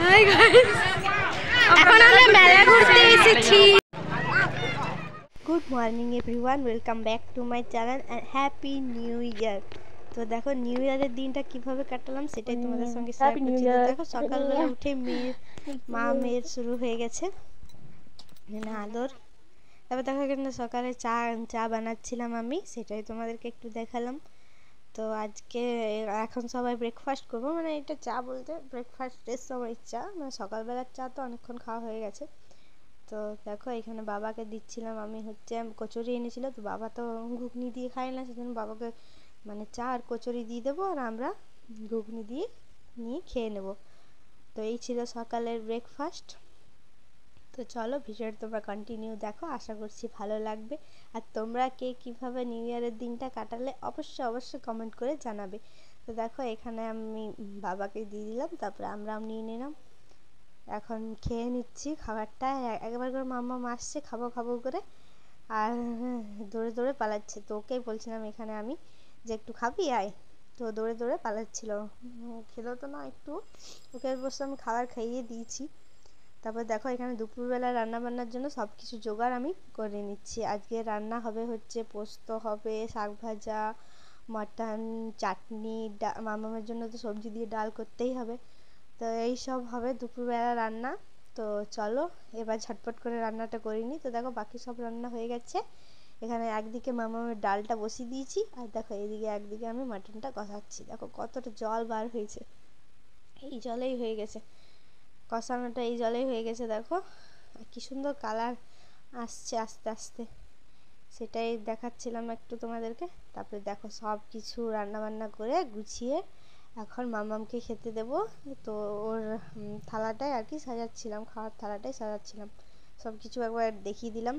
Hi guys, এখন আমরা মেলা ঘুরতে এসেছি। Good morning everyone, welcome back to my channel and happy new year. তো দেখো নিউ ইয়ারের দিনটা কিভাবে কাটালাম সেটাই তোমাদের সঙ্গে শেয়ার করছি। তো দেখো সকালবেলা উঠে মেয়ের শুরু হয়ে গেছে আদর। তারপর দেখো এখানে সকালে চা বানাচ্ছিলাম আমি, সেটাই তোমাদেরকে একটু দেখালাম। তো আজকে এখন সবাই ব্রেকফাস্ট করবো, মানে এটা চা বলতে ব্রেকফাস্টের সময় চা, মানে সকালবেলার চা তো অনেকক্ষণ খাওয়া হয়ে গেছে। তো দেখো এখানে বাবাকে দিচ্ছিলাম আমি কচুরি এনেছিল, তো বাবা তো ঘুগনি দিয়ে খায় না, সেজন্য বাবাকে মানে চা আর কচুরি দিয়ে দেবো, আর আমরা ঘুগনি দিয়ে নিয়ে খেয়ে নেব। তো এই ছিল সকালের ব্রেকফাস্ট। তো চলো ভিডিওটা তোমরা কন্টিনিউ দেখো, আশা করছি ভালো লাগবে। আর তোমরা কে কীভাবে নিউ ইয়ারের দিনটা কাটালে অবশ্যই কমেন্ট করে জানাবে। তো দেখো এখানে আমি বাবাকে দিয়ে দিলাম, তারপরে আমরাও নিয়ে নিলাম। এখন খেয়ে নিচ্ছি খাবারটা। একবার করে মাম্মা আসছে খাবো করে, আর দৌড়ে দৌড়ে পালাচ্ছে। তো ওকেই বলছিলাম এখানে আমি যে একটু খাবি আয়, তো দৌড়ে দৌড়ে পালাচ্ছিল। খেলো তো না একটু, ওকে বসে আমি খাবার খাইয়ে দিয়েছি। তারপর দেখো এখানে দুপুরবেলা রান্না বান্নার জন্য সব কিছু জোগাড় আমি করে নিচ্ছি। আজকে রান্না হবে হচ্ছে পোস্ত হবে, শাক ভাজা, মটন, চাটনি, মামামের জন্য তো সবজি দিয়ে ডাল করতেই হবে। তো এই সব হবে দুপুরবেলা রান্না। তো চলো এবার ঝটপট করে রান্নাটা করে নিই। তো দেখো বাকি সব রান্না হয়ে গেছে। এখানে একদিকে মামামের ডালটা বসিয়ে দিয়েছি, আর দেখো এইদিকে একদিকে আমি মাটনটা কষাচ্ছি। দেখো কতটা জল বার হয়েছে, এই জলেই হয়ে গেছে কষানোটা, এই জলেই হয়ে গেছে। দেখো কি সুন্দর কালার আসছে আস্তে আস্তে, সেটাই দেখাচ্ছিলাম একটু তোমাদেরকে। তারপরে দেখো সব কিছু রান্নাবান্না করে গুছিয়ে এখন মামামকে খেতে দেব। তো ওর থালাটাই আর কি সাজাচ্ছিলাম, খাওয়ার থালাটাই সাজাচ্ছিলাম, সব কিছু একবার দেখিয়ে দিলাম।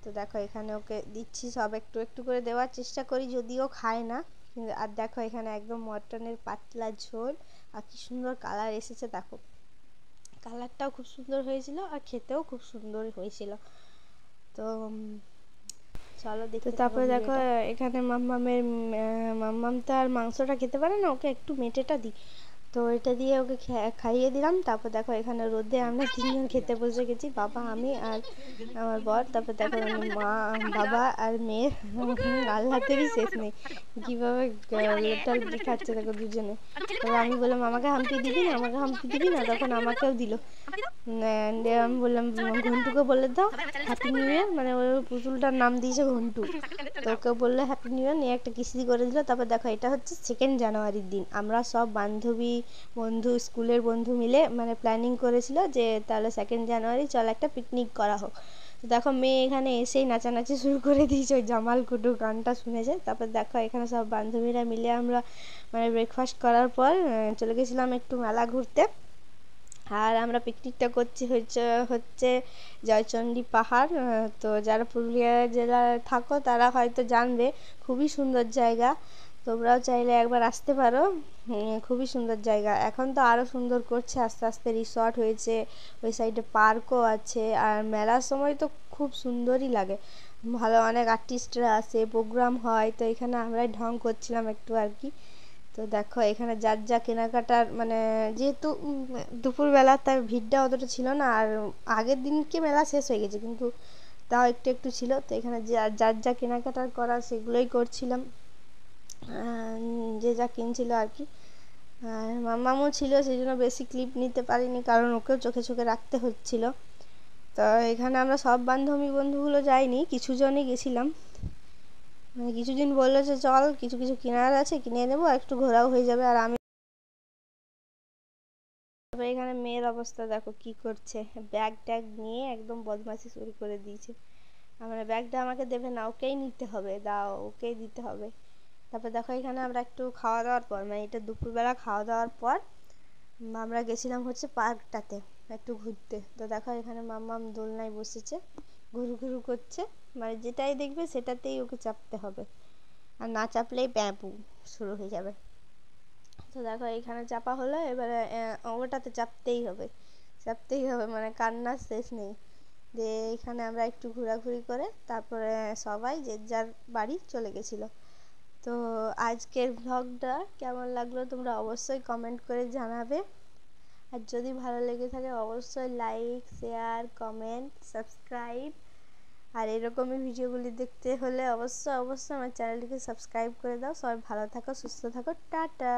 তো দেখো এখানে ওকে দিচ্ছি সব একটু একটু করে দেওয়ার চেষ্টা করি, যদিও খায় না। আর দেখো এখানে একদম মটনের পাতলা ঝোল, আর কি সুন্দর কালার এসেছে। দেখো কালারটাও খুব সুন্দর হয়েছিল আর খেতেও খুব সুন্দর হয়েছিল। তো চলো দেখতে। তারপরে দেখো এখানে মাম্মাম তো আর মাংসটা খেতে পারে না, ওকে একটু মেটেটা দিই, তো এটা দিয়ে ওকে খাইয়ে দিলাম। তারপর দেখো এখানে রোদে আমরা তিনজন খেতে বসে গেছি, বাবা, আমি আর আমার বর। তারপর দেখো মা, বাবা আর মেয়ের আল্লাহতেরই শেষ নেই, কীভাবে লেটালটি খাচ্ছে দেখো দুজনে। তারপর আমি বললাম আমাকে হাম্পি দিবি না, তখন আমাকেও দিল। আমি বললাম ঘন্টুকে বলে দাও হ্যাপি নিউ ইয়ার, মানে ওই পুতুলটার নাম দিয়েছে ঘন্টু। তো ওকে বললো হ্যাপি নিউ ইয়ার, নিয়ে একটা কিস্তি করে দিল। তারপর দেখো এটা হচ্ছে 2 জানুয়ারির দিন, আমরা সব বন্ধু স্কুলের বন্ধু মিলে মানে প্ল্যানিং করেছিল যে তাহলে 2 জানুয়ারি চল একটা পিকনিক করা হোক। তো দেখো মেয়ে এখানে এসেই নাচানাচি শুরু করে দিয়েছে, ওই জামাল কুটু গানটা শুনেছে। তারপর দেখো এখানে সব বান্ধবীরা মিলে আমরা মানে ব্রেকফাস্ট করার পর চলে গেছিলাম একটু মেলা ঘুরতে। আর আমরা পিকনিকটা করছি হচ্ছে জয়চণ্ডী পাহাড়। তো যারা পুরুলিয়া জেলায় থাকো তারা হয়তো জানবে, খুবই সুন্দর জায়গা, তোমরাও চাইলে একবার আসতে পারো। খুবই সুন্দর জায়গা, এখন তো আরও সুন্দর করছে আস্তে আস্তে, রিসর্ট হয়েছে, ওই সাইডে পার্কও আছে। আর মেলার সময় তো খুব সুন্দরই লাগে, ভালো অনেক আর্টিস্টরা আসে, প্রোগ্রাম হয়। তো এখানে আমরাই ঢং করছিলাম একটু আর কি। তো দেখো এখানে যার যা কেনাকাটার মানে যেহেতু দুপুরবেলা তার ভিড়টা অতটা ছিল না, আর আগের দিনকে মেলা শেষ হয়ে গেছে কিন্তু তাও একটু একটু ছিল। তো এখানে যার যা কেনাকাটার করা সেগুলোই করছিলাম, যে যা কিনছিল আর কি। আর মামামও ছিল, সেই জন্য বেশি ক্লিপ নিতে পারিনি, কারণ ওকেও চোখে চোখে রাখতে হচ্ছিল। তো এখানে আমরা সব বন্ধুগুলো যাইনি, কিছু জনই গেছিলাম। মানে কিছুদিন বললো যে চল কিছু কিছু কেনার আছে কিনে নেবো, একটু ঘোরাও হয়ে যাবে। আর আমি এখানে মেয়ের অবস্থা দেখো কি করছে, ব্যাগ ট্যাগ নিয়ে একদম বদমাশি শুরু করে দিয়েছে। আমরা ব্যাগটা আমাকে দেবে না, ওকেই নিতে হবে, দাও ওকেই দিতে হবে। তারপর দেখো এখানে আমরা একটু খাওয়া দাওয়ার পর, মানে এটা দুপুরবেলা খাওয়া দাওয়ার পর আমরা গেছিলাম হচ্ছে পার্কটাতে একটু ঘুরতে। তো দেখো এখানে মাম্মাম দোলনায় বসেছে, ঘুরু ঘুরু করছে, মানে যেটাই দেখবে সেটাতেই ওকে চাপতে হবে, আর না চাপলেই প্যাপু শুরু হয়ে যাবে। তো দেখো এইখানে চাপা হলো, এবারে ওটাতে চাপতেই হবে, মানে কান্নার শেষ নেই। দিয়ে এখানে আমরা একটু ঘোরাঘুরি করে তারপরে সবাই যে যার বাড়ি চলে গেছিলো। তো আজকের ভ্লগটা কেমন লাগলো তোমরা অবশ্যই কমেন্ট করে জানাবে। আর যদি ভালো লেগে থাকে অবশ্যই লাইক, শেয়ার, কমেন্ট, সাবস্ক্রাইব। আর এরকমই ভিডিওগুলি দেখতে হলে অবশ্যই আমার চ্যানেলটিকে সাবস্ক্রাইব করে দাও। সবাই ভালো থাকো, সুস্থ থাকো, টাটা।